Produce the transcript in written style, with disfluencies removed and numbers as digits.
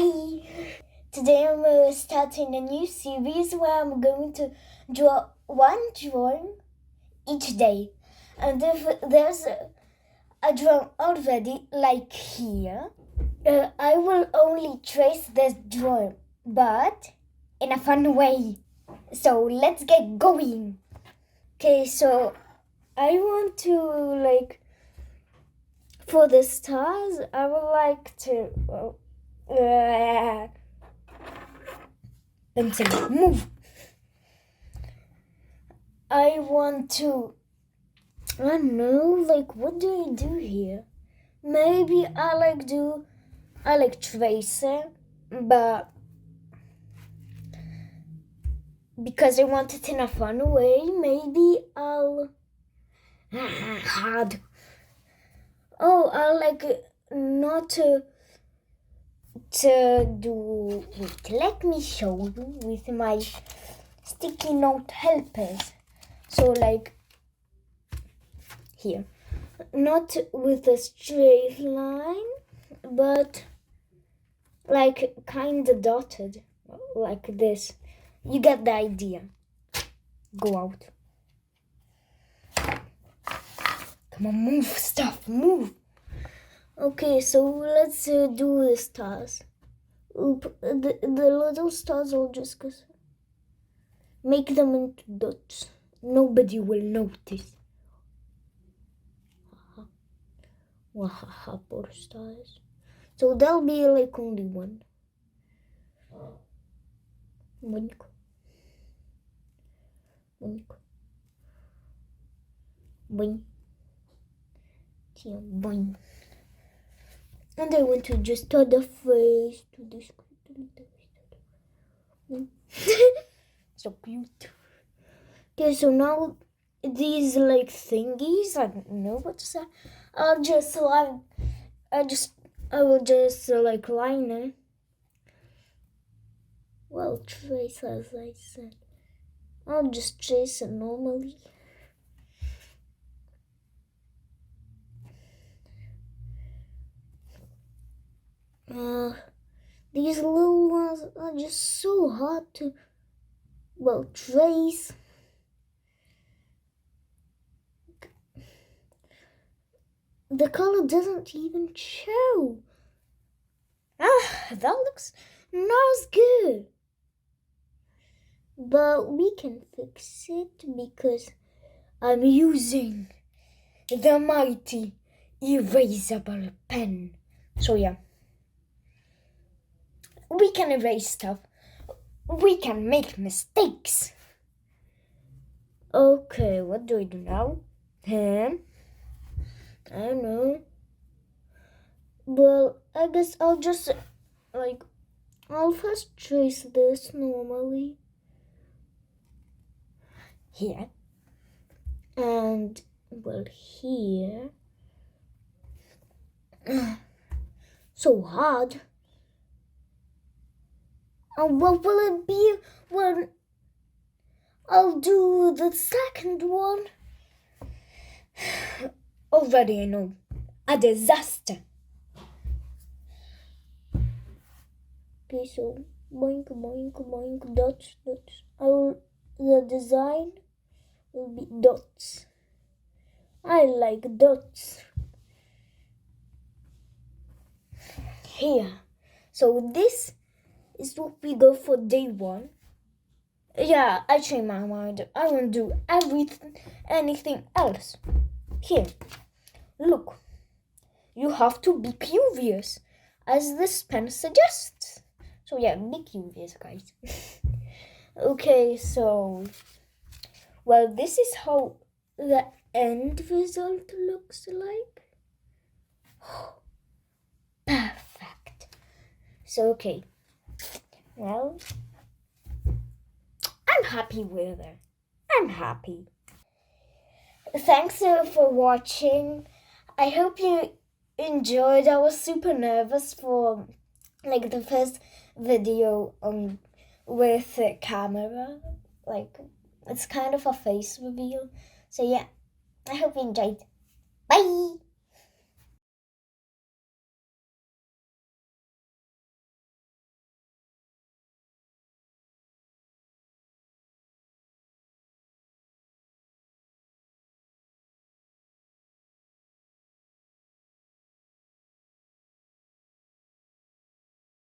Hi! Today I'm starting a new series where I'm going to draw one drawing each day. And if there's a drawing already, like here, I will only trace this drawing, but in a fun way. So let's get going. Okay, so I want to, for the stars, I would like to... pencil, move. I want to, I don't know, what do I do here? Maybe I like tracing, but because I want it in a fun way, maybe I'll, hard. Oh, I like not to do, wait, let me show you with my sticky note helpers. So here, not with a straight line, but kind of dotted, like this. You get the idea. Go out. Come on, move stuff, move. Okay, so let's do the stars. The little stars will just make them into dots. Nobody will notice. Wahaha, poor stars. So there'll be only one. Boink. Boink. Boink. Boink. And I want to just add a face to this. So cute. Okay, so now these thingies, I don't know what to say. I will just line it. Well, trace as I said. I'll just trace it normally. These little ones are just so hard to, trace. The color doesn't even show. That looks not as good. But we can fix it because I'm using the mighty erasable pen. So yeah. We can erase stuff. We can make mistakes. Okay, what do I do now? I don't know. Well, I guess I'll just, I'll first trace this normally. Here. And, here. So hard. And what will it be when I'll do the second one? Already I know. A disaster. Okay, so boink, boink, boink, dots, dots. The design will be dots. I like dots. Here. So this is what we go for day one. Yeah, I changed my mind. I won't do anything else. Here, look. You have to be curious, as this pen suggests. So yeah, be curious, guys. Okay, so, this is how the end result looks like. Perfect. So, okay. Well, I'm happy with it. I'm happy. Thanks for watching. I hope you enjoyed. I was super nervous for the first video with a camera. It's kind of a face reveal. So yeah, I hope you enjoyed. Bye!